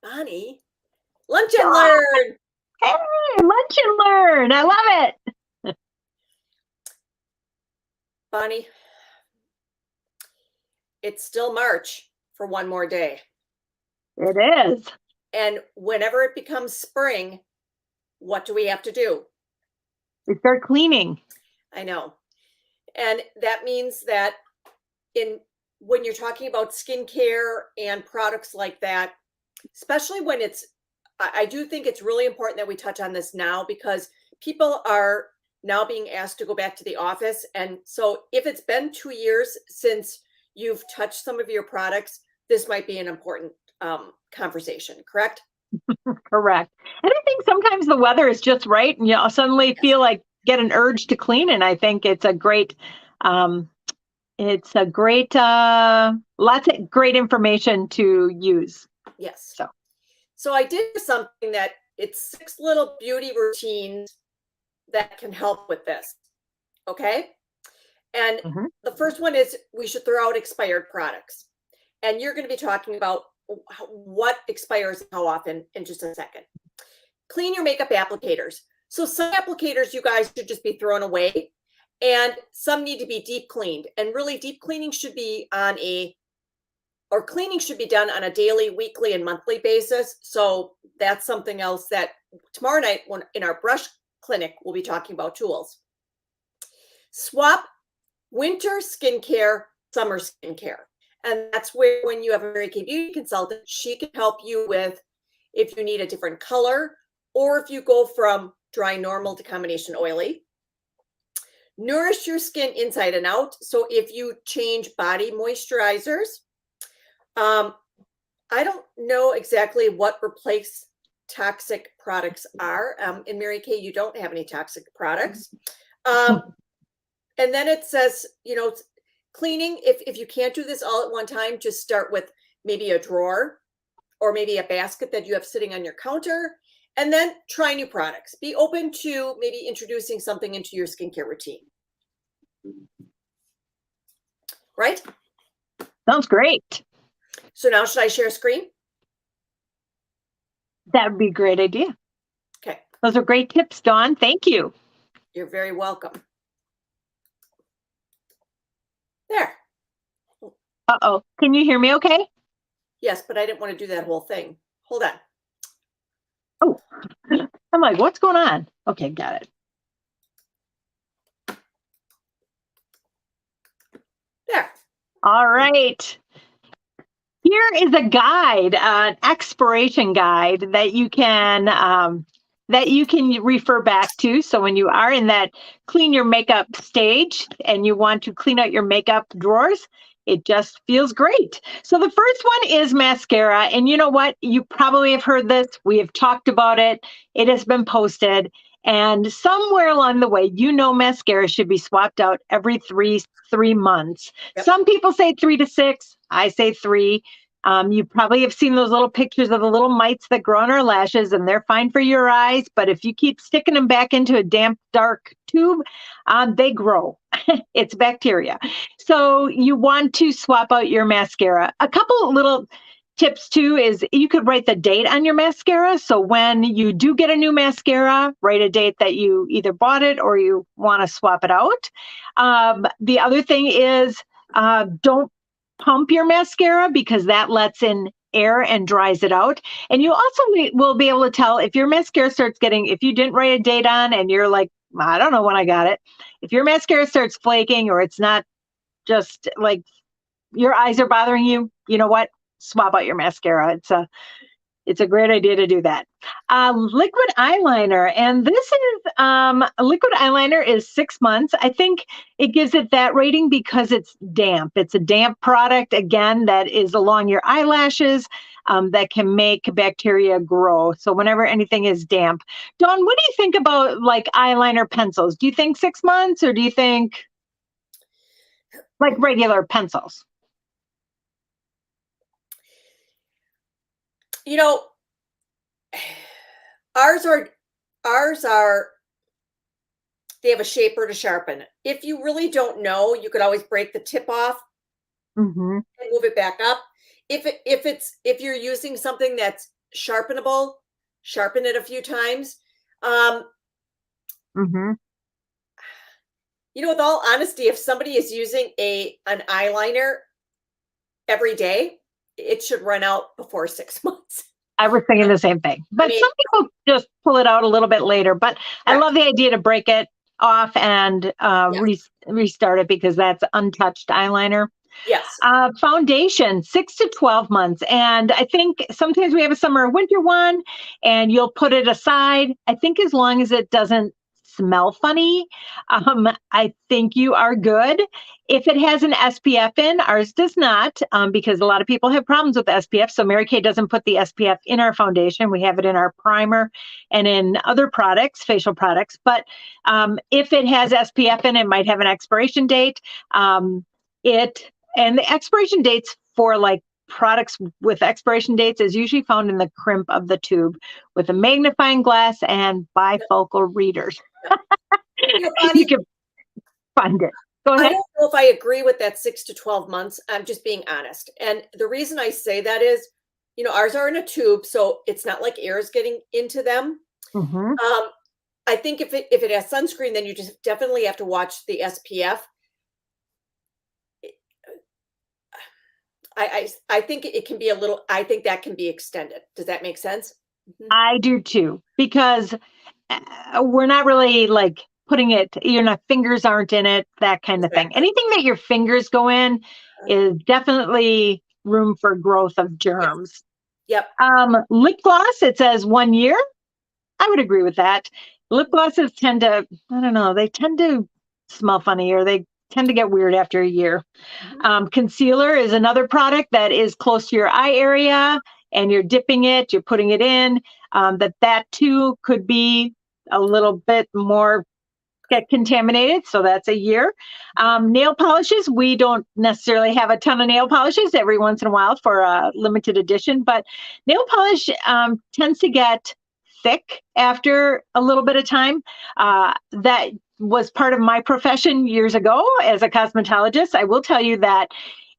Bonnie, lunch and learn. Hey, lunch and learn. I love it. Bonnie, it's still March for one more day. It is. And whenever it becomes spring, what do we have to do? We start cleaning. I know. And that means that when you're talking about skincare and products like that, especially when I do think it's really important that we touch on this now because people are now being asked to go back to the office. And so if it's been 2 years since you've touched some of your products, this might be an important conversation, correct? Correct. And I think sometimes the weather is just right and you'll suddenly feel like get an urge to clean. And I think it's a great, lots of great information to use. Yes. So So I did something that it's 6 little beauty routines that can help with this. Okay. And the first one is we should throw out expired products. And you're going to be talking about what expires how often in just a second. Clean your makeup applicators. So some applicators, you guys should just be thrown away. And some need to be deep cleaned. And really deep cleaning should be cleaning should be done on a daily, weekly, and monthly basis. So that's something else that tomorrow night in our brush clinic, we'll be talking about tools. Swap winter skincare, summer skincare. And that's where when you have a Mary Kay Beauty consultant, she can help you with if you need a different color or if you go from dry normal to combination oily. Nourish your skin inside and out. So if you change body moisturizers, I don't know exactly what replace toxic products are. In Mary Kay, you don't have any toxic products. And then it says, cleaning, if you can't do this all at one time, just start with maybe a drawer or maybe a basket that you have sitting on your counter, and then try new products. Be open to maybe introducing something into your skincare routine. Right? Sounds great. So now should I share screen? That would be a great idea. Okay. Those are great tips, Dawn. Thank you. You're very welcome. There. Uh-oh. Can you hear me okay? Yes, but I didn't want to do that whole thing. Hold on. Oh, I'm like, what's going on? Okay, got it. There. All right. Here is a guide, an expiration guide that you can refer back to. So when you are in that clean your makeup stage and you want to clean out your makeup drawers, it just feels great. So the first one is mascara. And you know what? You probably have heard this. We have talked about it. It has been posted. And somewhere along the way, mascara should be swapped out every three months. Yep. Some people say 3 to 6. I say 3. You probably have seen those little pictures of the little mites that grow on our lashes, and they're fine for your eyes. But if you keep sticking them back into a damp, dark tube, they grow. It's bacteria. So you want to swap out your mascara. A couple little tips too is you could write the date on your mascara. So when you do get a new mascara, write a date that you either bought it or you want to swap it out. The other thing is don't pump your mascara because that lets in air and dries it out. And you also will be able to tell if your mascara starts if you didn't write a date on and you're like, I don't know when I got it. If your mascara starts flaking or it's not just like your eyes are bothering you, you know what? Swap out your mascara. It's a great idea to do that. Liquid eyeliner. And this is, liquid eyeliner is 6 months. I think it gives it that rating because it's damp. It's a damp product, again, that is along your eyelashes that can make bacteria grow. So whenever anything is damp. Dawn, what do you think about like eyeliner pencils? Do you think 6 months or do you think like regular pencils? Ours are they have a shaper to sharpen. If you really don't know, you could always break the tip off and move it back up. If you're using something that's sharpenable. Sharpen it a few times. Um, Mm-hmm. with all honesty, if somebody is using an eyeliner every day, it should run out before 6 months. I was thinking the same thing, but mean- some people just pull it out a little bit later. But I Correct. love the idea to break it off and Yes. restart it because that's untouched eyeliner. Yes. Foundation, 6 to 12 months. And I think sometimes we have a summer or winter one and you'll put it aside. I think as long as it doesn't smell funny, I think you are good. If it has an SPF in, ours does not, because a lot of people have problems with SPF. So Mary Kay doesn't put the SPF in our foundation. We have it in our primer and in other products, facial products. But if it has SPF in, it might have an expiration date. And the expiration dates for like products with expiration dates is usually found in the crimp of the tube with a magnifying glass and bifocal readers. Bonnie, You can find it. Go I ahead. don't know if I agree with that 6 to 12 months. I'm just being honest. And the reason I say that is, ours are in a tube, so it's not like air is getting into them. Mm-hmm. I think if it has sunscreen, then you just definitely have to watch the SPF. I think it can be I think that can be extended. Does that make sense? Mm-hmm. I do too, because we're not really like putting it, fingers aren't in it, that kind of thing. Exactly. Anything that your fingers go in is definitely room for growth of germs. Yep. Lip gloss, it says 1 year. I would agree with that. Lip glosses tend to, I don't know, they tend to smell funny or they tend to get weird after a year. Concealer is another product that is close to your eye area and you're dipping it, you're putting it in, that too could be a little bit more get contaminated. So that's a year. Nail polishes, we don't necessarily have a ton of nail polishes every once in a while for a limited edition, but nail polish tends to get thick after a little bit of time. That was part of my profession years ago as a cosmetologist. I will tell you that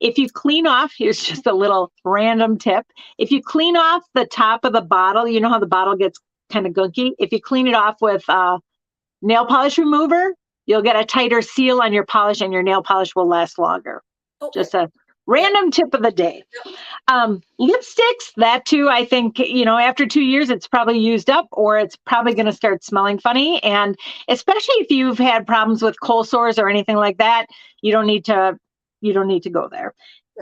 if you clean off, here's just a little random tip. If you clean off the top of the bottle, you know how the bottle gets kind of gunky? If you clean it off with nail polish remover, you'll get a tighter seal on your polish and your nail polish will last longer. Okay. Just a random tip of the day. Lipsticks, that too, I think, after 2 years, it's probably used up or it's probably going to start smelling funny. And especially if you've had problems with cold sores or anything like that, you don't need to go there.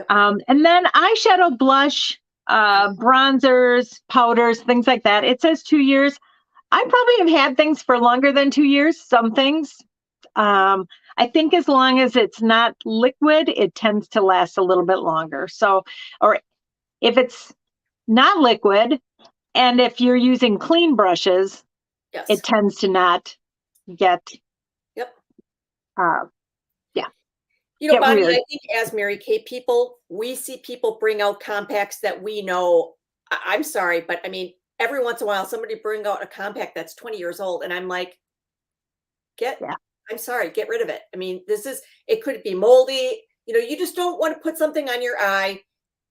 And then eyeshadow, blush, bronzers, powders, things like that. It says 2 years. I probably have had things for longer than 2 years, some things. I think as long as it's not liquid, it tends to last a little bit longer. So, or if it's not liquid, and if you're using clean brushes, Yes. it tends to not get. Yep. Yeah. Bonnie, weird. I think as Mary Kay people, we see people bring out compacts that we know. I'm sorry, but I mean, every once in a while, somebody bring out a compact that's 20 years old, and I'm like, I'm sorry, get rid of it. I mean, it could be moldy. You just don't want to put something on your eye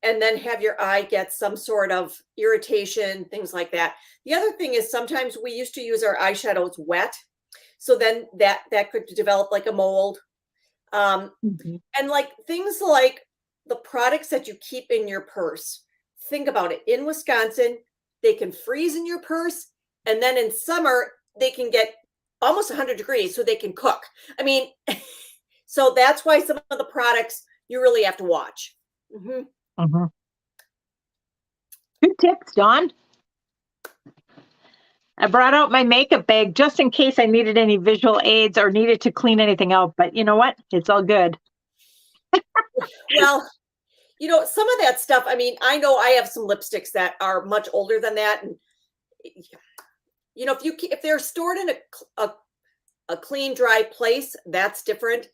and then have your eye get some sort of irritation, things like that. The other thing is sometimes we used to use our eyeshadows wet. So then that could develop like a mold. And like things like the products that you keep in your purse. Think about it. In Wisconsin, they can freeze in your purse. And then in summer, they can get almost 100 degrees so they can cook. I mean, so that's why some of the products you really have to watch. Good tips, Dawn. I brought out my makeup bag just in case I needed any visual aids or needed to clean anything out. But you know what? It's all good. Well, some of that stuff, I mean, I know I have some lipsticks that are much older than that. And, if they're stored in a clean, dry place, that's different.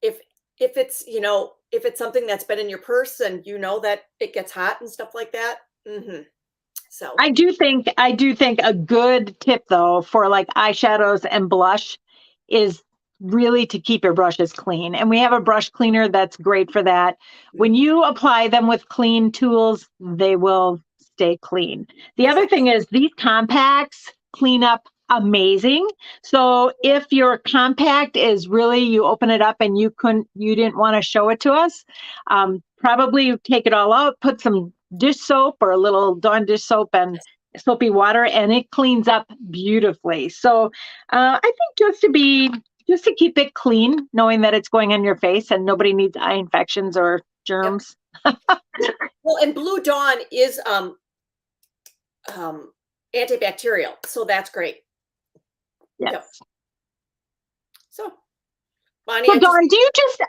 If it's, if it's something that's been in your purse and that it gets hot and stuff like that. So I do think a good tip though for like eyeshadows and blush is really to keep your brushes clean. And we have a brush cleaner that's great for that. When you apply them with clean tools, they will stay clean. The other thing is these compacts clean up amazing. So if your compact is really, you open it up and you didn't want to show it to us, probably take it all out, put some dish soap or a little Dawn dish soap and soapy water, and it cleans up beautifully. So I think just to keep it clean, knowing that it's going on your face and nobody needs eye infections or germs. Well, and Blue Dawn is antibacterial, so that's great. Yes. Yep. So, Bonnie, So Dawn,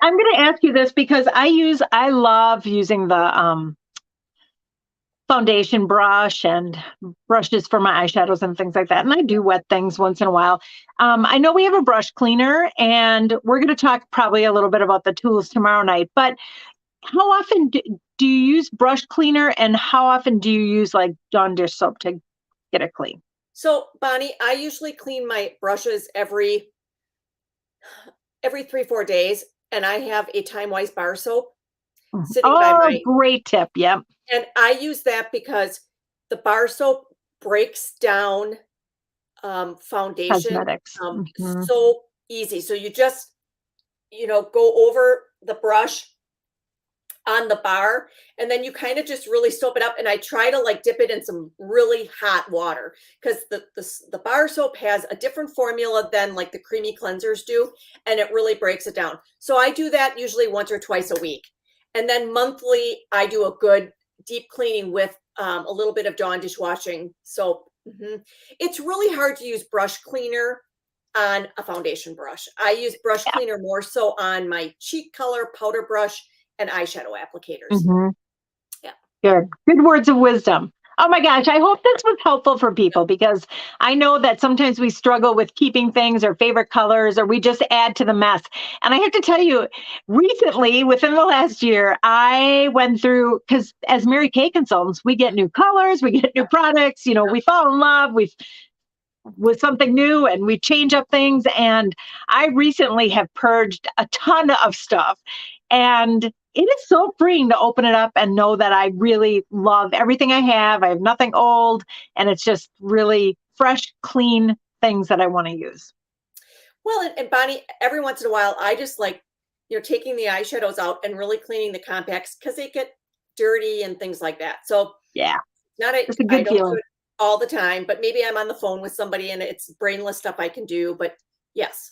I'm going to ask you this because I love using the foundation brush and brushes for my eyeshadows and things like that. And I do wet things once in a while. I know we have a brush cleaner, and we're going to talk probably a little bit about the tools tomorrow night, but how often do you use brush cleaner, and how often do you use like Dawn dish soap to get it clean? So, Bonnie, I usually clean my brushes every 3-4 days, and I have a Time Wise bar soap sitting by my. Great tip. Yep. And I use that because the bar soap breaks down foundation Cosmetics. so easy. So you just, go over the brush on the bar, and then you kind of just really soap it up. And I try to like dip it in some really hot water because the bar soap has a different formula than like the creamy cleansers do, and it really breaks it down. So I do that usually once or twice a week. And then monthly, I do a good deep cleaning with a little bit of Dawn dishwashing soap. It's really hard to use brush cleaner on a foundation brush. I use brush cleaner more so on my cheek color, powder brush, and eyeshadow applicators. Yeah. Good words of wisdom. Oh my gosh, I hope this was helpful for people, because I know that sometimes we struggle with keeping things or favorite colors, or we just add to the mess. And I have to tell you, recently, within the last year, I went through, because as Mary Kay consultants, we get new colors, we get new products, we fall in love with something new, and we change up things. And I recently have purged a ton of stuff. And it is so freeing to open it up and know that I really love everything I have. I have nothing old, and it's just really fresh, clean things that I want to use. Well, and Bonnie, every once in a while, I just like, taking the eyeshadows out and really cleaning the compacts because they get dirty and things like that. So yeah, it's a good feeling. Do it all the time, but maybe I'm on the phone with somebody and it's brainless stuff I can do. But yes.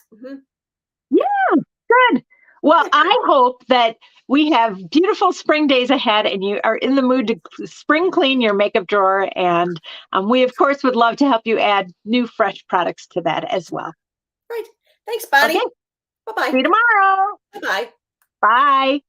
Yeah, good. Well, I hope that we have beautiful spring days ahead and you are in the mood to spring clean your makeup drawer. And we, of course, would love to help you add new, fresh products to that as well. Right. Thanks, Bonnie. Okay. Bye-bye. See you tomorrow. Bye-bye. Bye.